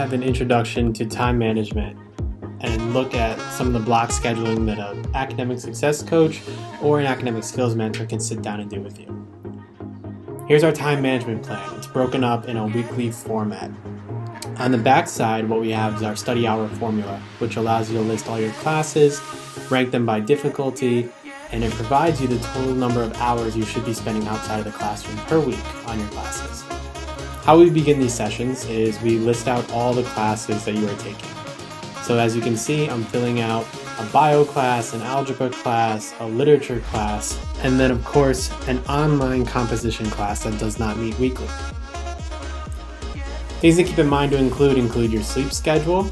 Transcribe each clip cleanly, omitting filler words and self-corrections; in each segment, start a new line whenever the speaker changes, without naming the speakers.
have an introduction to time management and look at some of the block scheduling that an academic success coach or an academic skills mentor can sit down and do with you. Here's our time management plan. It's broken up in a weekly format. On the back side, what we have is our study hour formula, which allows you to list all your classes, rank them by difficulty, and it provides you the total number of hours you should be spending outside of the classroom per week on your classes. How we begin these sessions is we list out all the classes that you are taking. So as you can see, I'm filling out a bio class, an algebra class, a literature class, and then of course an online composition class that does not meet weekly. Things to keep in mind to include your sleep schedule,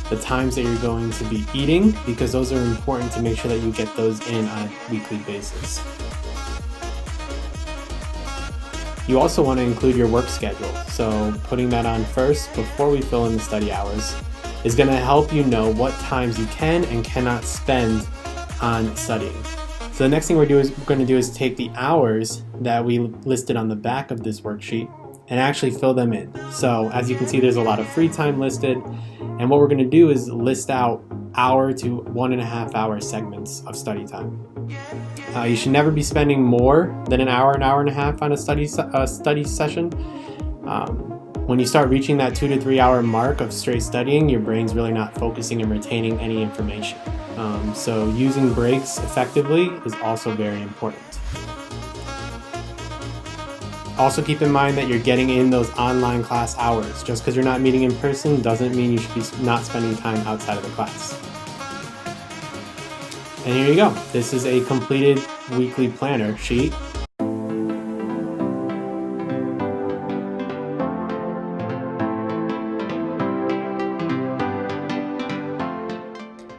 the times that you're going to be eating, because those are important to make sure that you get those in on a weekly basis. You also want to include your work schedule, so putting that on first before we fill in the study hours is going to help you know what times you can and cannot spend on studying. So the next thing we're going to do is take the hours that we listed on the back of this worksheet and actually fill them in. So as you can see, there's a lot of free time listed, and what we're going to do is list out hour to 1.5 hour segments of study time. You should never be spending more than an hour and a half on a study session. When you start reaching that 2 to 3 hour mark of straight studying, your brain's really not focusing and retaining any information. So using breaks effectively is also very important. Also keep in mind that you're getting in those online class hours. Just because you're not meeting in person doesn't mean you should be not spending time outside of the class. And here you go. This is a completed weekly planner sheet.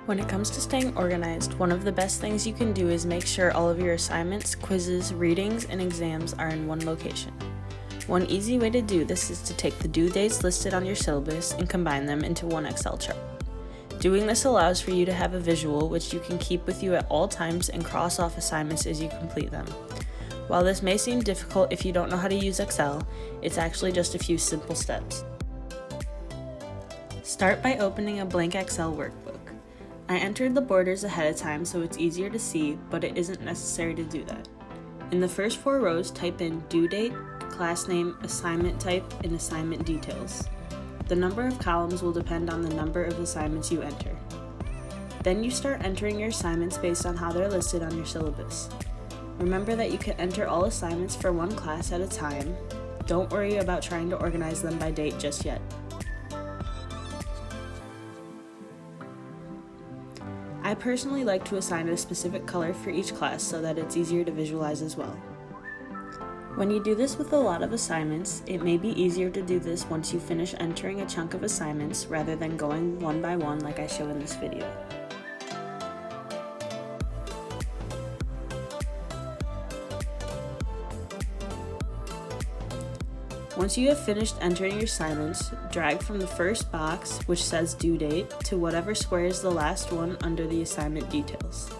When it comes to staying organized, one of the best things you can do is make sure all of your assignments, quizzes, readings, and exams are in one location. One easy way to do this is to take the due dates listed on your syllabus and combine them into one Excel chart. Doing this allows for you to have a visual which you can keep with you at all times and cross off assignments as you complete them. While this may seem difficult if you don't know how to use Excel, it's actually just a few simple steps. Start by opening a blank Excel workbook. I entered the borders ahead of time so it's easier to see, but it isn't necessary to do that. In the first 4 rows, type in due date, class name, assignment type, and assignment details. The number of columns will depend on the number of assignments you enter. Then you start entering your assignments based on how they're listed on your syllabus. Remember that you can enter all assignments for one class at a time. Don't worry about trying to organize them by date just yet. I personally like to assign a specific color for each class so that it's easier to visualize as well. When you do this with a lot of assignments, it may be easier to do this once you finish entering a chunk of assignments rather than going one by one like I show in this video. Once you have finished entering your assignments, drag from the first box, which says due date, to whatever square is the last one under the assignment details.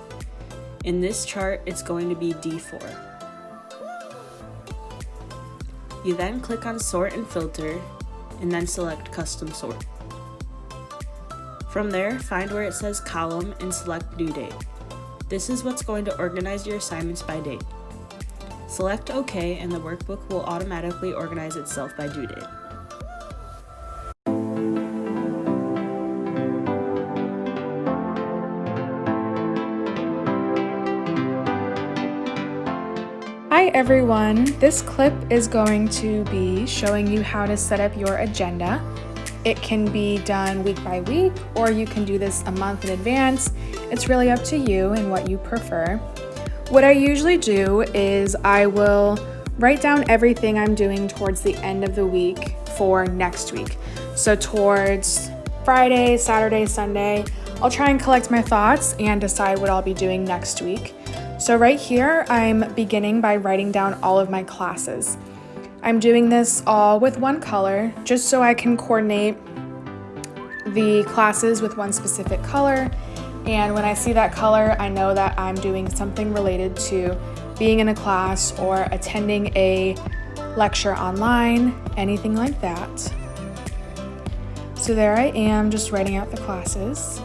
In this chart, it's going to be D4. You then click on Sort and Filter, and then select Custom Sort. From there, find where it says Column and select Due Date. This is what's going to organize your assignments by date. Select OK and the workbook will automatically organize itself by due date.
Hi everyone, this clip is going to be showing you how to set up your agenda. It can be done week by week, or you can do this a month in advance. It's really up to you and what you prefer. What I usually do is I will write down everything I'm doing towards the end of the week for next week. So towards Friday, Saturday, Sunday, I'll try and collect my thoughts and decide what I'll be doing next week. So right here, I'm beginning by writing down all of my classes. I'm doing this all with one color, just so I can coordinate the classes with one specific color. And when I see that color, I know that I'm doing something related to being in a class or attending a lecture online, anything like that. So there I am, just writing out the classes.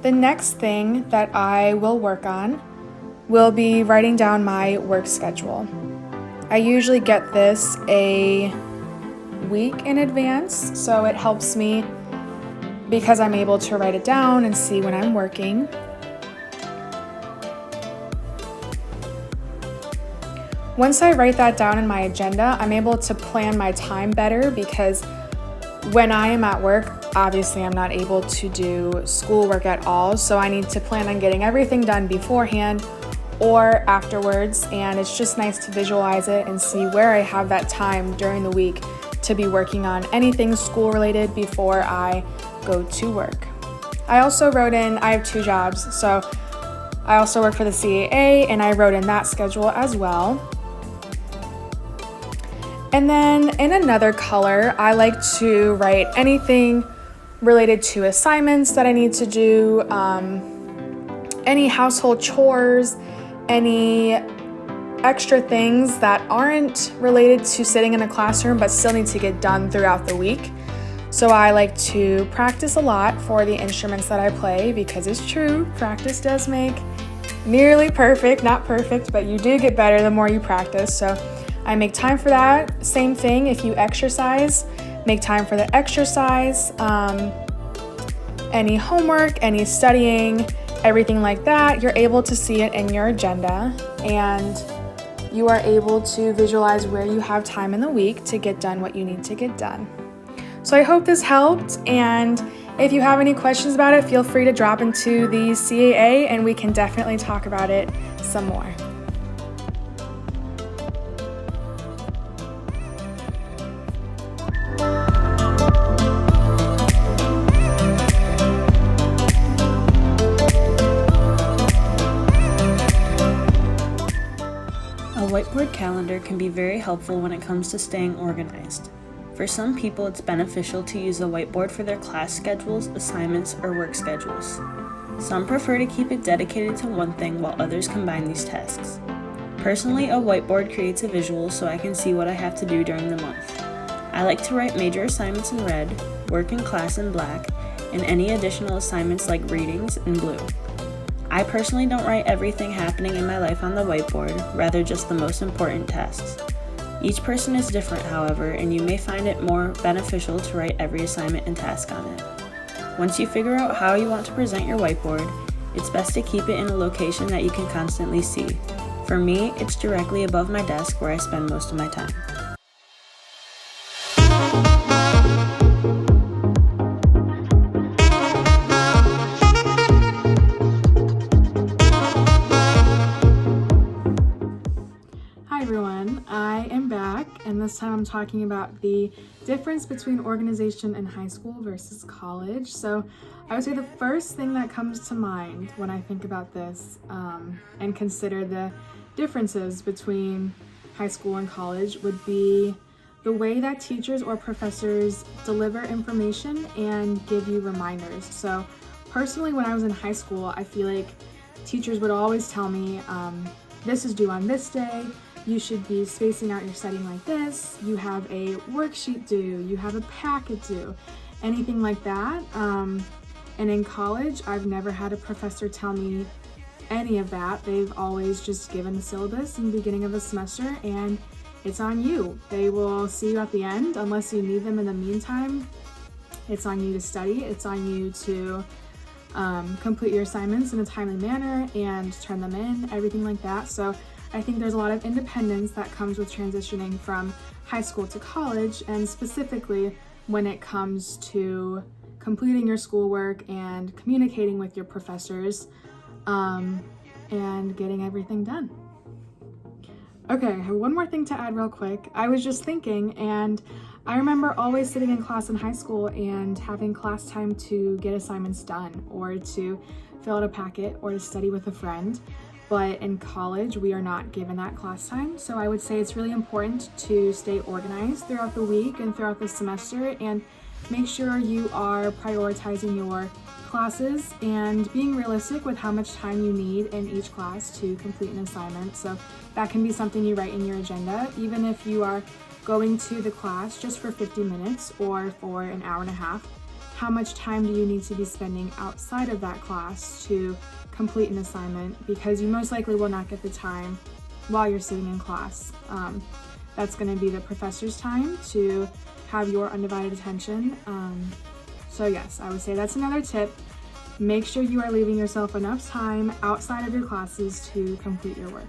The next thing that I will work on will be writing down my work schedule. I usually get this a week in advance, so it helps me because I'm able to write it down and see when I'm working. Once I write that down in my agenda, I'm able to plan my time better because when I am at work, obviously I'm not able to do schoolwork at all, so I need to plan on getting everything done beforehand or afterwards, and it's just nice to visualize it and see where I have that time during the week to be working on anything school related before I go to work. I also wrote in, I have 2 jobs, so I also work for the CAA and I wrote in that schedule as well. And then in another color, I like to write anything related to assignments that I need to do, any household chores, any extra things that aren't related to sitting in a classroom but still need to get done throughout the week. So I like to practice a lot for the instruments that I play because it's true, practice does make nearly perfect, not perfect, but you do get better the more you practice. So I make time for that. Same thing if you exercise, make time for the exercise, any homework, any studying, everything like that, you're able to see it in your agenda and you are able to visualize where you have time in the week to get done what you need to get done. So I hope this helped, and if you have any questions about it, feel free to drop into the CAA and we can definitely talk about it some more.
A whiteboard calendar can be very helpful when it comes to staying organized. For some people, it's beneficial to use a whiteboard for their class schedules, assignments, or work schedules. Some prefer to keep it dedicated to one thing while others combine these tasks. Personally, a whiteboard creates a visual so I can see what I have to do during the month. I like to write major assignments in red, work in class in black, and any additional assignments like readings in blue. I personally don't write everything happening in my life on the whiteboard, rather just the most important tasks. Each person is different, however, and you may find it more beneficial to write every assignment and task on it. Once you figure out how you want to present your whiteboard, it's best to keep it in a location that you can constantly see. For me, it's directly above my desk where I spend most of my time.
Hi everyone, I am back, and this time I'm talking about the difference between organization in high school versus college. So I would say the first thing that comes to mind when I think about this and consider the differences between high school and college would be the way that teachers or professors deliver information and give you reminders. So personally, when I was in high school, I feel like teachers would always tell me, this is due on this day, you should be spacing out your studying like this, you have a worksheet due, you have a packet due, anything like that. And in college, I've never had a professor tell me any of that. They've always just given the syllabus in the beginning of the semester and it's on you. They will see you at the end unless you need them in the meantime. It's on you to study, it's on you to complete your assignments in a timely manner and turn them in, everything like that. So I think there's a lot of independence that comes with transitioning from high school to college, and specifically when it comes to completing your schoolwork and communicating with your professors and getting everything done. Okay, I have one more thing to add real quick. I was just thinking, and I remember always sitting in class in high school and having class time to get assignments done or to fill out a packet or to study with a friend. But in college, we are not given that class time. So I would say it's really important to stay organized throughout the week and throughout the semester and make sure you are prioritizing your classes and being realistic with how much time you need in each class to complete an assignment. So that can be something you write in your agenda, even if you are going to the class just for 50 minutes or for an hour and a half. How much time do you need to be spending outside of that class to complete an assignment? Because you most likely will not get the time while you're sitting in class. That's going to be the professor's time to have your undivided attention. So yes, I would say that's another tip. Make sure you are leaving yourself enough time outside of your classes to complete your work.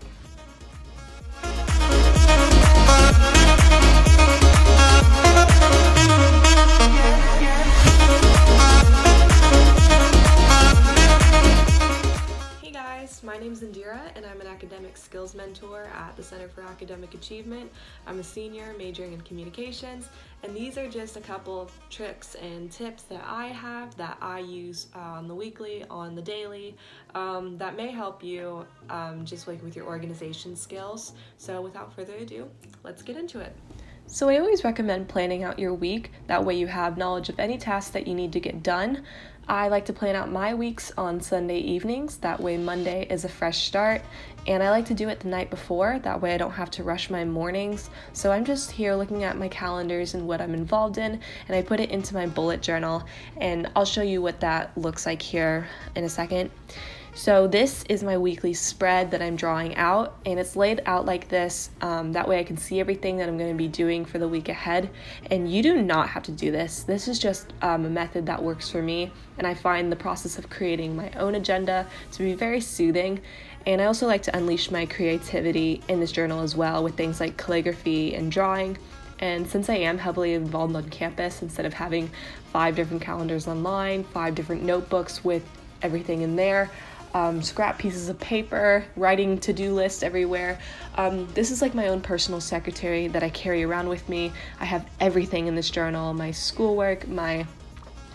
My name's Indira, and I'm an academic skills mentor at the Center for Academic Achievement. I'm a senior majoring in communications, and these are just a couple of tricks and tips that I have that I use on the weekly, on the daily, that may help you just like with your organization skills. So without further ado, let's get into it. So I always recommend planning out your week. That way you have knowledge of any tasks that you need to get done. I like to plan out my weeks on Sunday evenings. That way Monday is a fresh start. And I like to do it the night before. That way I don't have to rush my mornings. So I'm just here looking at my calendars and what I'm involved in, and I put it into my bullet journal. And I'll show you what that looks like here in a second. So this is my weekly spread that I'm drawing out, and it's laid out like this. That way I can see everything that I'm going to be doing for the week ahead. And you do not have to do this. This is just a method that works for me, and I find the process of creating my own agenda to be very soothing. And I also like to unleash my creativity in this journal as well with things like calligraphy and drawing. And since I am heavily involved on campus, instead of having 5 different calendars online, 5 different notebooks with everything in there, scrap pieces of paper, writing to-do lists everywhere. This is like my own personal secretary that I carry around with me. I have everything in this journal: my schoolwork, my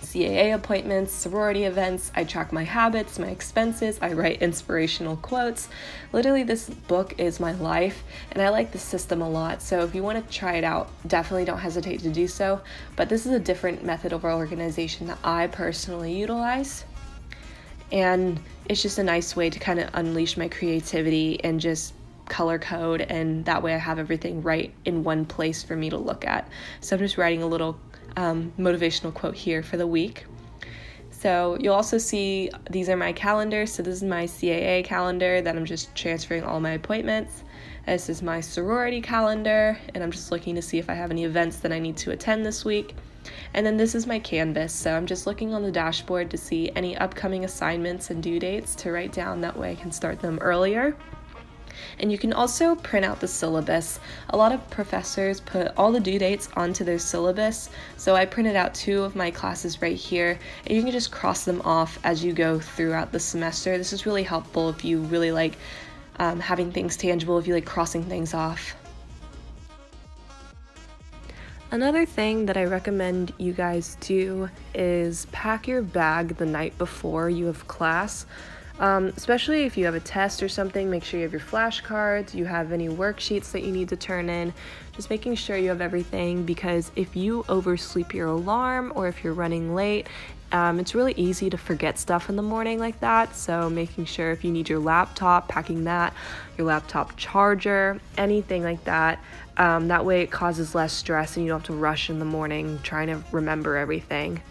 CAA appointments, sorority events. I track my habits, my expenses. I write inspirational quotes. Literally, this book is my life, and I like this system a lot. So if you want to try it out, definitely don't hesitate to do so. But this is a different method of organization that I personally utilize. And it's just a nice way to kind of unleash my creativity and just color code, and that way I have everything right in one place for me to look at. So I'm just writing a little motivational quote here for the week. So you'll also see these are my calendars. So this is my CAA calendar that I'm just transferring all my appointments. This is my sorority calendar, and I'm just looking to see if I have any events that I need to attend this week. And then this is my Canvas, so I'm just looking on the dashboard to see any upcoming assignments and due dates to write down. That way I can start them earlier. And you can also print out the syllabus. A lot of professors put all the due dates onto their syllabus, so I printed out 2 of my classes right here, and you can just cross them off as you go throughout the semester. This is really helpful if you really like having things tangible, if you like crossing things off. Another thing that I recommend you guys do is pack your bag the night before you have class. Especially if you have a test or something, make sure you have your flashcards, you have any worksheets that you need to turn in, just making sure you have everything, because if you oversleep your alarm or if you're running late, it's really easy to forget stuff in the morning like that. So making sure if you need your laptop, packing that, your laptop charger, anything like that. That way it causes less stress and you don't have to rush in the morning trying to remember everything.